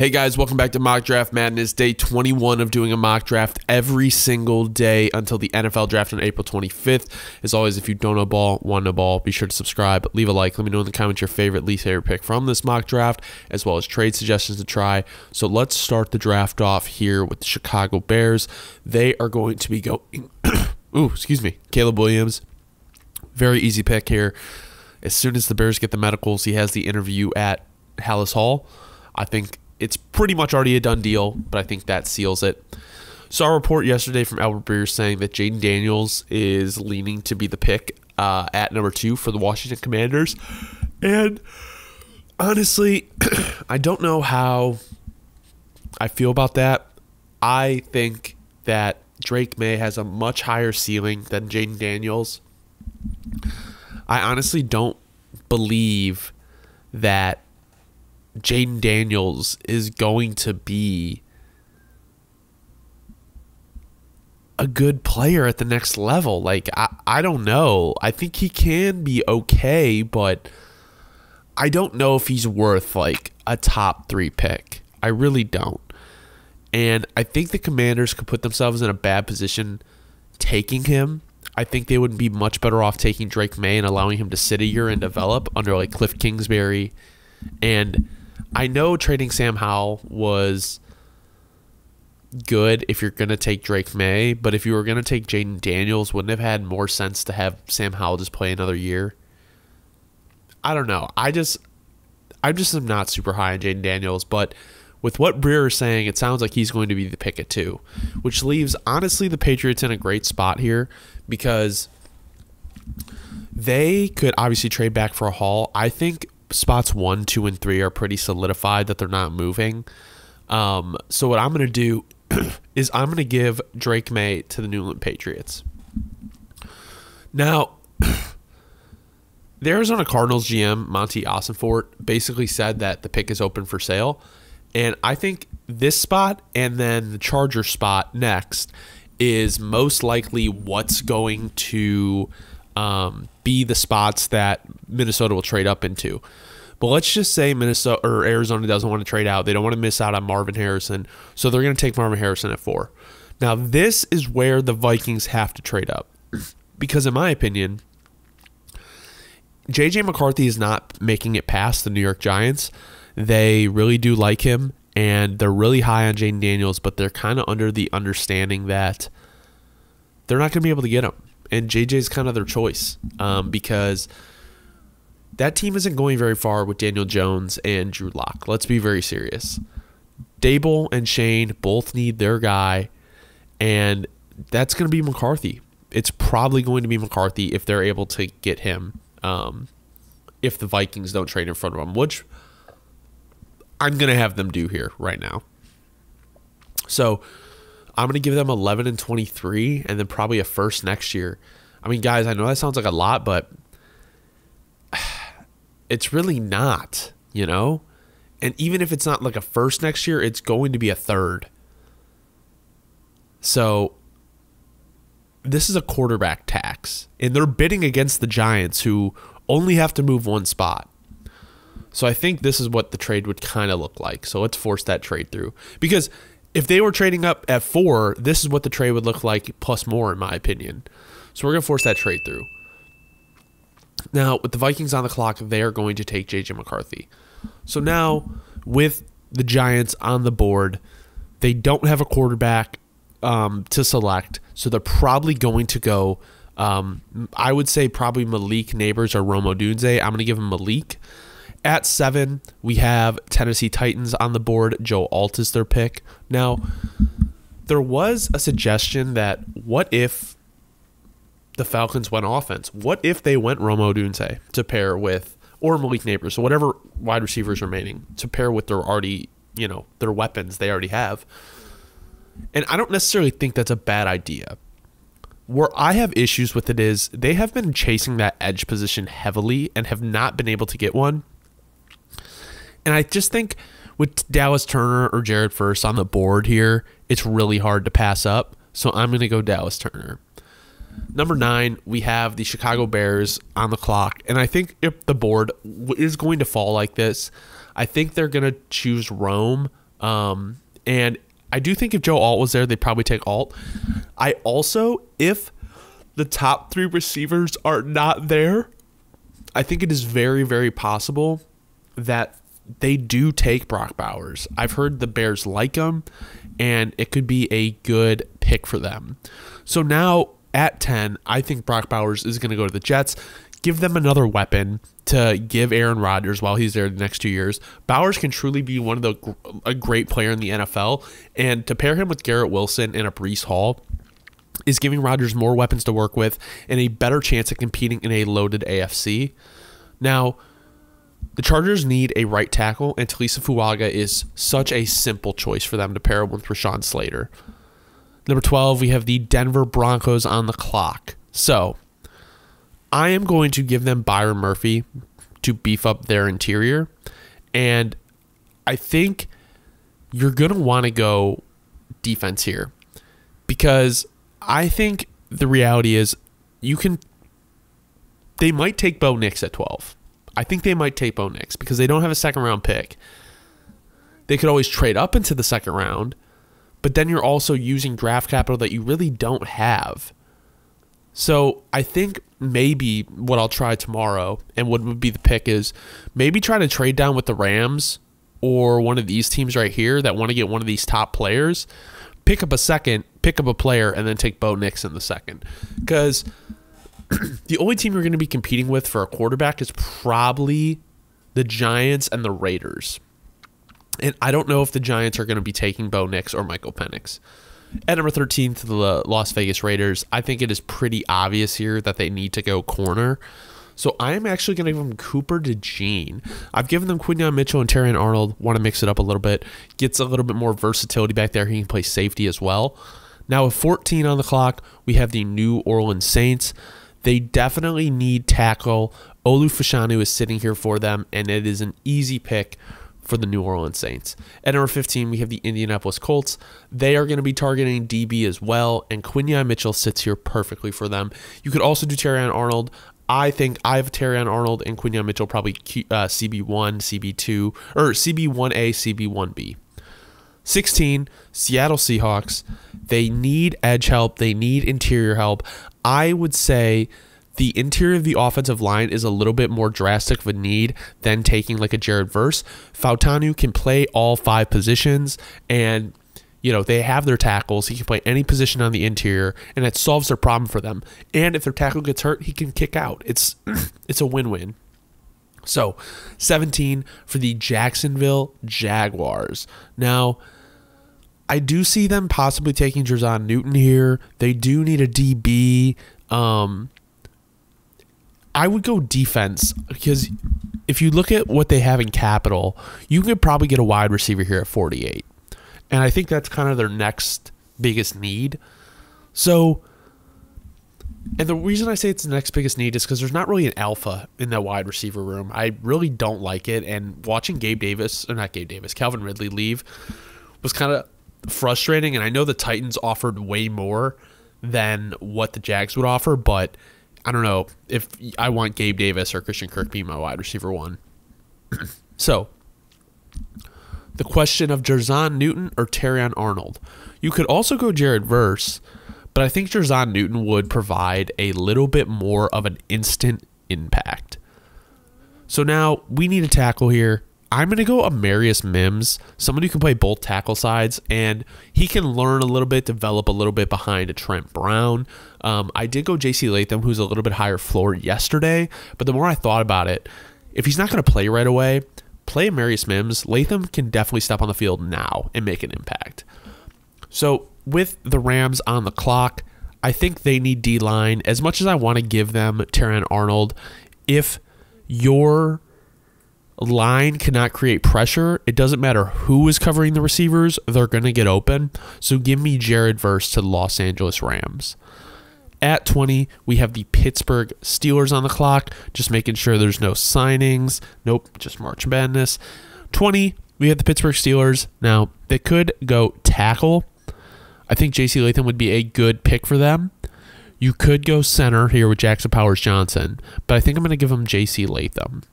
Hey guys, welcome back to Mock Draft Madness, day 21 of doing a mock draft every single day until the NFL draft on April 25th. As always, if you don't know ball, want to know ball, be sure to subscribe, leave a like, let me know in the comments your favorite, least favorite pick from this mock draft, as well as trade suggestions to try. So let's start the draft off here with the Chicago Bears. They are going to be going, Caleb Williams. Very easy pick here. As soon as the Bears get the medicals, he has the interview at Hallis Hall. I think it's pretty much already a done deal, but I think that seals it. Saw a report yesterday from Albert Breer saying that Jaden Daniels is leaning to be the pick at number 2 for the Washington Commanders. And honestly, I don't know how I feel about that. I think that Drake May has a much higher ceiling than Jaden Daniels. I honestly don't believe that Jaden Daniels is going to be a good player at the next level. Like, I don't know. I think he can be okay, but I don't know if he's worth like a top 3 pick. I really don't. And I think the Commanders could put themselves in a bad position taking him. I think they would be much better off taking Drake May and allowing him to sit a year and develop under like Cliff Kingsbury. And I know trading Sam Howell was good if you're going to take Drake May, but if you were going to take Jaden Daniels, wouldn't it have had more sense to have Sam Howell just play another year? I don't know. I just am not super high on Jaden Daniels, but with what Breer is saying, it sounds like he's going to be the pick at 2, which leaves, honestly, the Patriots in a great spot here because they could obviously trade back for a Hall. I think spots 1, 2, and 3 are pretty solidified that they're not moving. So what I'm going to do is I'm going to give Drake May to the New England Patriots. Now, the Arizona Cardinals GM, Monty Ossenfort, basically said that the pick is open for sale. And I think this spot and then the Charger spot next is most likely what's going to be the spots that Minnesota will trade up into. But let's just say Minnesota or Arizona doesn't want to trade out. They don't want to miss out on Marvin Harrison, so they're going to take Marvin Harrison at 4. Now, this is where the Vikings have to trade up because, in my opinion, J.J. McCarthy is not making it past the New York Giants. They really do like him, and they're really high on Jaden Daniels, but they're kind of under the understanding that they're not going to be able to get him. And JJ is kind of their choice because that team isn't going very far with Daniel Jones and Drew Lock. Let's be very serious. Dable and Shane both need their guy, and that's going to be McCarthy. It's probably going to be McCarthy if they're able to get him if the Vikings don't trade in front of him, which I'm going to have them do here right now. So I'm going to give them 11 and 23 and then probably a first next year. I mean, guys, I know that sounds like a lot, but it's really not, you know? And even if it's not like a first next year, it's going to be a third. So this is a quarterback tax, and they're bidding against the Giants, who only have to move 1 spot. So I think this is what the trade would kind of look like. So let's force that trade through. Because if they were trading up at 4, this is what the trade would look like plus more, in my opinion. So we're going to force that trade through. Now, with the Vikings on the clock, they are going to take J.J. McCarthy. So now, with the Giants on the board, they don't have a quarterback to select. So they're probably going to go, I would say probably Malik Neighbors or Rome Odunze. I'm going to give him Malik. At 7, we have Tennessee Titans on the board. Joe Alt is their pick. Now, there was a suggestion that what if the Falcons went offense? What if they went Rome Odunze to pair with, or Malik Neighbors, so whatever wide receivers remaining, to pair with their already, their weapons they already have? And I don't necessarily think that's a bad idea. Where I have issues with it is they have been chasing that edge position heavily and have not been able to get one. And I just think with Dallas Turner or Jared Verse on the board here, it's really hard to pass up. So I'm going to go Dallas Turner. Number 9, we have the Chicago Bears on the clock. And I think if the board is going to fall like this, I think they're going to choose Rome And I do think if Joe Alt was there, they'd probably take Alt. I also, if the top 3 receivers are not there, I think it is very, very possible that they do take Brock Bowers. I've heard the Bears like him, and it could be a good pick for them. So now at 10, I think Brock Bowers is going to go to the Jets. Give them another weapon to give Aaron Rodgers while he's there the next 2 years. Bowers can truly be a great player in the NFL, and to pair him with Garrett Wilson and a Breece Hall is giving Rodgers more weapons to work with and a better chance of competing in a loaded AFC. Now, the Chargers need a right tackle, and Talisa Fuaga is such a simple choice for them to pair with Rashawn Slater. Number 12, we have the Denver Broncos on the clock. So, I am going to give them Byron Murphy to beef up their interior, and I think you're going to want to go defense here because I think the reality is they might take Bo Nix at 12. I think they might take Bo Nix because they don't have a second-round pick. They could always trade up into the second round, but then you're also using draft capital that you really don't have. So I think maybe what I'll try tomorrow and what would be the pick is maybe try to trade down with the Rams or one of these teams right here that want to get one of these top players, pick up a player, and then take Bo Nix in the second. Because the only team you're going to be competing with for a quarterback is probably the Giants and the Raiders. And I don't know if the Giants are going to be taking Bo Nix or Michael Penix. At number 13 to the Las Vegas Raiders, I think it is pretty obvious here that they need to go corner. So I am actually going to give them Cooper DeJean. I've given them Quinyon Mitchell and Terrion Arnold. Want to mix it up a little bit. Gets a little bit more versatility back there. He can play safety as well. Now with 14 on the clock, we have the New Orleans Saints. They definitely need tackle. Olu Fashanu is sitting here for them, and it is an easy pick for the New Orleans Saints. At number 15, we have the Indianapolis Colts. They are going to be targeting DB as well, and Quinyon Mitchell sits here perfectly for them. You could also do Terrion Arnold. I think I have Terrion Arnold and Quinyon Mitchell probably CB1, CB2, or CB1A, CB1B. 16, Seattle Seahawks. They need edge help. They need interior help. I would say the interior of the offensive line is a little bit more drastic of a need than taking like a Jared Verse. Fautanu can play all 5 positions, and they have their tackles. He can play any position on the interior, and it solves their problem for them. And if their tackle gets hurt, he can kick out. It's a win-win. So, 17 for the Jacksonville Jaguars. Now, I do see them possibly taking Jerzon Newton here. They do need a DB. I would go defense because if you look at what they have in capital, you could probably get a wide receiver here at 48. And I think that's kind of their next biggest need. So, and the reason I say it's the next biggest need is because there's not really an alpha in that wide receiver room. I really don't like it. And watching Calvin Ridley leave was kind of frustrating. And I know the Titans offered way more than what the Jags would offer, but I don't know if I want Gabe Davis or Christian Kirk being my wide receiver 1. So, the question of Jerzon Newton or Terrion Arnold. You could also go Jared Verse, but I think Jerzon Newton would provide a little bit more of an instant impact. So now we need a tackle here. I'm going to go Amarius Mims, somebody who can play both tackle sides, and he can learn a little bit, develop a little bit behind a Trent Brown. I did go J.C. Latham, who's a little bit higher floor yesterday, but the more I thought about it, if he's not going to play right away, play Amarius Mims. Latham can definitely step on the field now and make an impact. So with the Rams on the clock, I think they need D-line. As much as I want to give them Terrion Arnold, if your line cannot create pressure, it doesn't matter who is covering the receivers, they're going to get open. So give me Jared Verse to the Los Angeles Rams. At 20, we have the Pittsburgh Steelers on the clock, just making sure there's no signings. Nope, just March Madness. 20, we have the Pittsburgh Steelers. Now, they could go tackle. I think J.C. Latham would be a good pick for them. You could go center here with Jackson Powers-Johnson, but I think I'm going to give him J.C. Latham.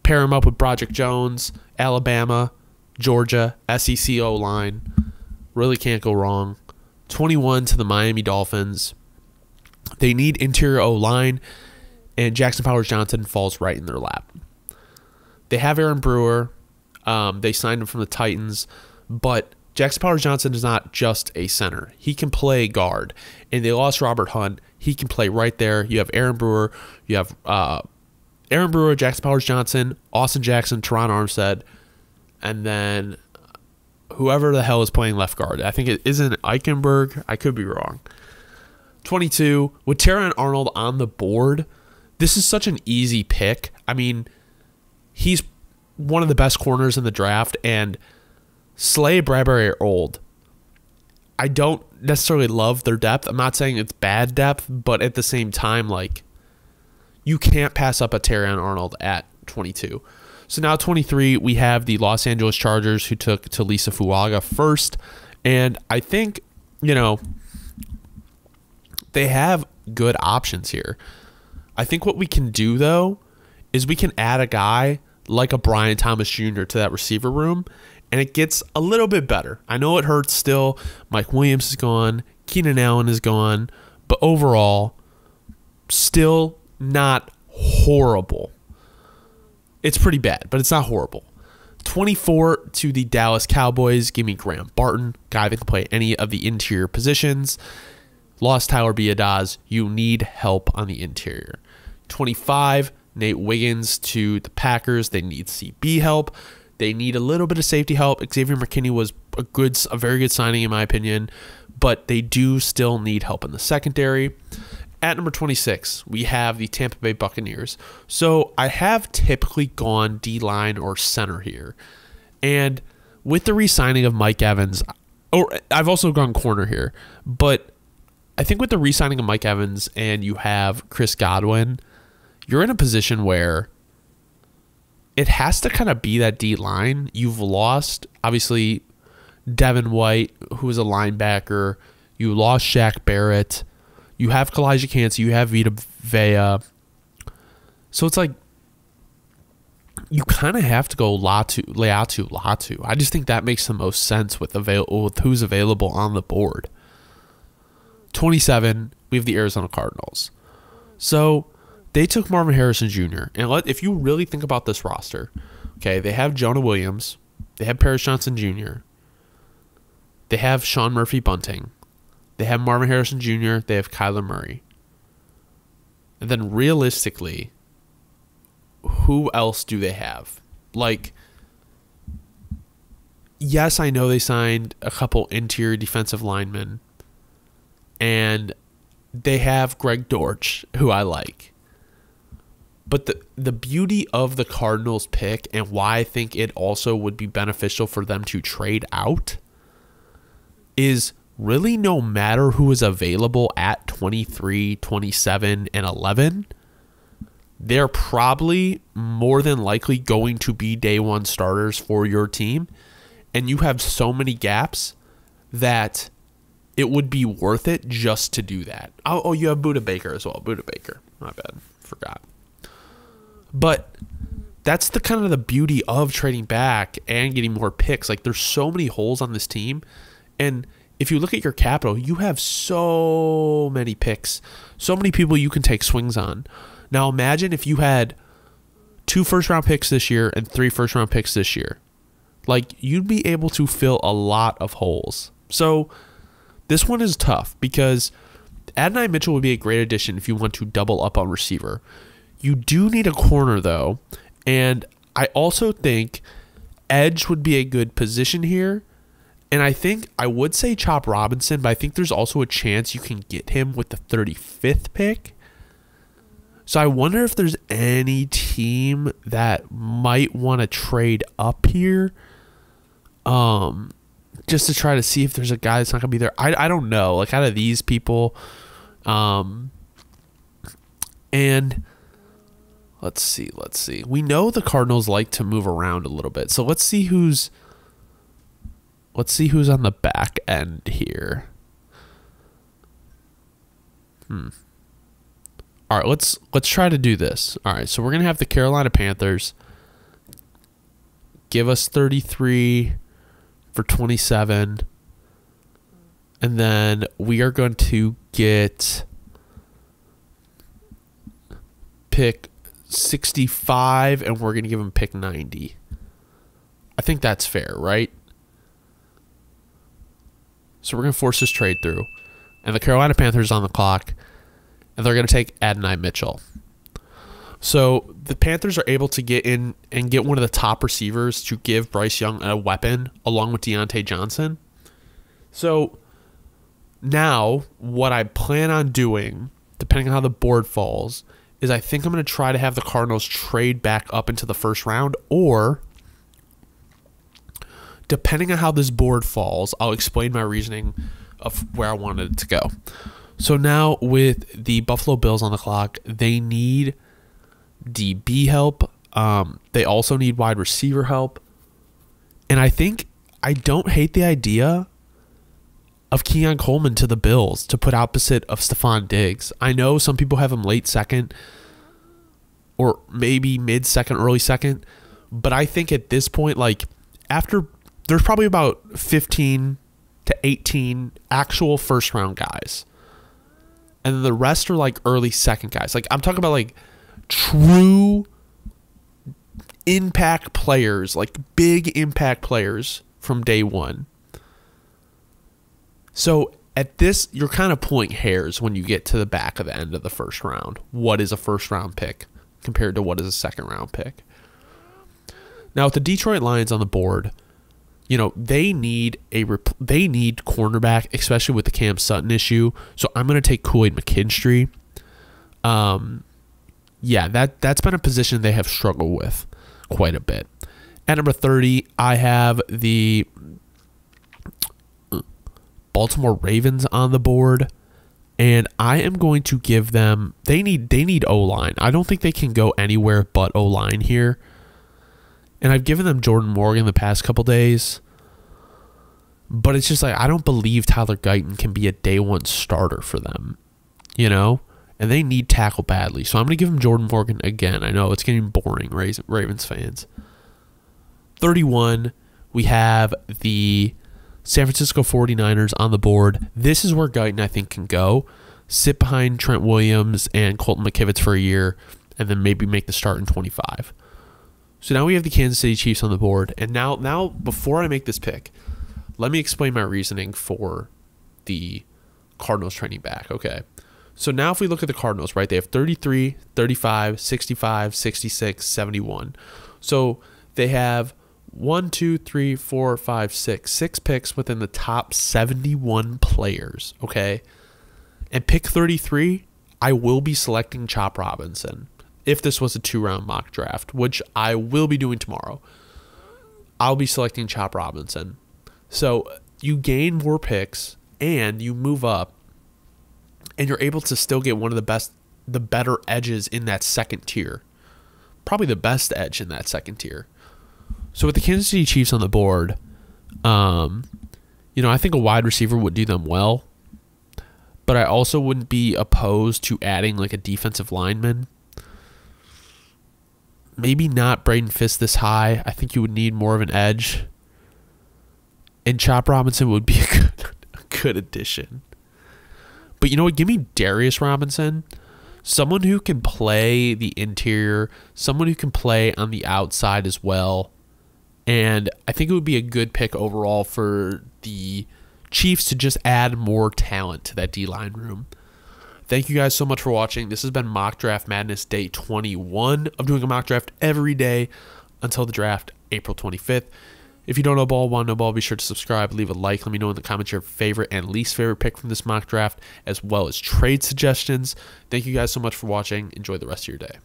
Pair him up with Broderick Jones, Alabama, Georgia, SEC O-line. Really can't go wrong. 21 to the Miami Dolphins. They need interior O-line, and Jackson Powers-Johnson falls right in their lap. They have Aaron Brewer. They signed him from the Titans, but Jackson Powers-Johnson is not just a center. He can play guard, and they lost Robert Hunt. He can play right there. You have Aaron Brewer. You have Aaron Brewer, Jackson Powers-Johnson, Austin Jackson, Teron Armstead, and then whoever the hell is playing left guard. I think it isn't Eichenberg. I could be wrong. 22, with Terran Arnold on the board, this is such an easy pick. I mean, he's one of the best corners in the draft, and Slay, Bradbury are old. I don't necessarily love their depth. I'm not saying it's bad depth, but at the same time, like, you can't pass up a Terran Arnold at 22. So now 23, we have the Los Angeles Chargers, who took Talisa Fuaga first. And I think, you know, they have good options here. I think what we can do, though, is we can add a guy like a Brian Thomas Jr. to that receiver room, and it gets a little bit better. I know it hurts still. Mike Williams is gone. Keenan Allen is gone. But overall, still not horrible. It's pretty bad, but it's not horrible. 24 to the Dallas Cowboys. Give me Graham Barton, guy that can play any of the interior positions. Lost Tyler Biadasz. You need help on the interior. 25, Nate Wiggins to the Packers. They need CB help. They need a little bit of safety help. Xavier McKinney was a very good signing in my opinion, but they do still need help in the secondary. At number 26, we have the Tampa Bay Buccaneers. So I have typically gone D-line or center here. And with the re-signing of Mike Evans, or I've also gone corner here, but I think with the re-signing of Mike Evans and you have Chris Godwin, you're in a position where it has to kind of be that D-line. You've lost, obviously, Devin White, who is a linebacker. You lost Shaq Barrett. You have Kalijah Cansey. You have Vita Vea. So it's like you kind of have to go Latu. I just think that makes the most sense with who's available on the board. 27, we have the Arizona Cardinals. So they took Marvin Harrison Jr. And if you really think about this roster, okay, they have Jonah Williams. They have Paris Johnson Jr. They have Sean Murphy Bunting. They have Marvin Harrison Jr. They have Kyler Murray. And then realistically, who else do they have? Like, yes, I know they signed a couple interior defensive linemen. And they have Greg Dortch, who I like. But the beauty of the Cardinals pick and why I think it also would be beneficial for them to trade out is really no matter who is available at 23, 27, and 11, they're probably more than likely going to be day one starters for your team. And you have so many gaps that it would be worth it just to do that. Oh, you have Budda Baker as well. Budda Baker. My bad. Forgot. But that's the kind of the beauty of trading back and getting more picks. Like, there's so many holes on this team. And if you look at your capital, you have so many picks, so many people you can take swings on. Now imagine if you had 2 first-round picks this year and 3 first-round picks this year. Like, you'd be able to fill a lot of holes. So this one is tough because Adonai Mitchell would be a great addition if you want to double up on receiver. You do need a corner, though, and I also think edge would be a good position here. And I think I would say Chop Robinson, but I think there's also a chance you can get him with the 35th pick. So I wonder if there's any team that might want to trade up here just to try to see if there's a guy that's not going to be there. I don't know. Like, out of these people. And let's see. We know the Cardinals like to move around a little bit. So let's see who's on the back end here. All right, let's try to do this. All right, so we're going to have the Carolina Panthers give us 33 for 27. And then we are going to get pick 65, and we're going to give him pick 90. I think that's fair, right? So we're going to force this trade through. And the Carolina Panthers on the clock, and they're going to take Adonai Mitchell. So the Panthers are able to get in and get one of the top receivers to give Bryce Young a weapon along with Deontay Johnson. So now what I plan on doing, depending on how the board falls, is I think I'm going to try to have the Cardinals trade back up into the first round, or depending on how this board falls, I'll explain my reasoning of where I wanted it to go. So now with the Buffalo Bills on the clock, they need DB help. They also need wide receiver help. And I don't hate the idea of Keon Coleman to the Bills to put opposite of Stephon Diggs. I know some people have him late second or maybe mid second, early second. But I think at this point, like after, there's probably about 15 to 18 actual first round guys. And then the rest are like early second guys. Like I'm talking about like true impact players, like big impact players from day one. So at this, you're kind of pulling hairs when you get to the back of the end of the first round. What is a first round pick compared to what is a second round pick? Now with the Detroit Lions on the board, you know, they need cornerback, especially with the Cam Sutton issue. So I'm going to take Kool-Aid McKinstry. Yeah, that's been a position they have struggled with quite a bit. At number 30, I have the Baltimore Ravens on the board, and I am going to give them, they need O-line. I don't think they can go anywhere but O-line here. And I've given them Jordan Morgan the past couple days, but it's just like I don't believe Tyler Guyton can be a day one starter for them, you know? And they need tackle badly. So I'm going to give him Jordan Morgan again. I know it's getting boring, Ravens fans. 31, we have the San Francisco 49ers on the board. This is where Guyton, I think, can go. Sit behind Trent Williams and Colton McKivitz for a year, and then maybe make the start in 25. So now we have the Kansas City Chiefs on the board. And now before I make this pick, let me explain my reasoning for the Cardinals trading back. Okay. So now if we look at the Cardinals, right, they have 33, 35, 65, 66, 71. So they have 1, 2, 3, 4, 5, 6 picks within the top 71 players, okay? And pick 33, I will be selecting Chop Robinson if this was a 2-round mock draft, which I will be doing tomorrow. I'll be selecting Chop Robinson. So you gain more picks and you move up, and you're able to still get one of the better edges in that second tier. Probably the best edge in that second tier. So with the Kansas City Chiefs on the board, I think a wide receiver would do them well. But I also wouldn't be opposed to adding like a defensive lineman. Maybe not Braden Fisk this high. I think you would need more of an edge. And Chop Robinson would be a good addition. But you know what? Give me Darius Robinson. Someone who can play the interior. Someone who can play on the outside as well. And I think it would be a good pick overall for the Chiefs to just add more talent to that D-line room. Thank you guys so much for watching. This has been Mock Draft Madness Day 21 of doing a mock draft every day until the draft, April 25th. If you don't know ball, want to know ball, be sure to subscribe, leave a like. Let me know in the comments your favorite and least favorite pick from this mock draft, as well as trade suggestions. Thank you guys so much for watching. Enjoy the rest of your day.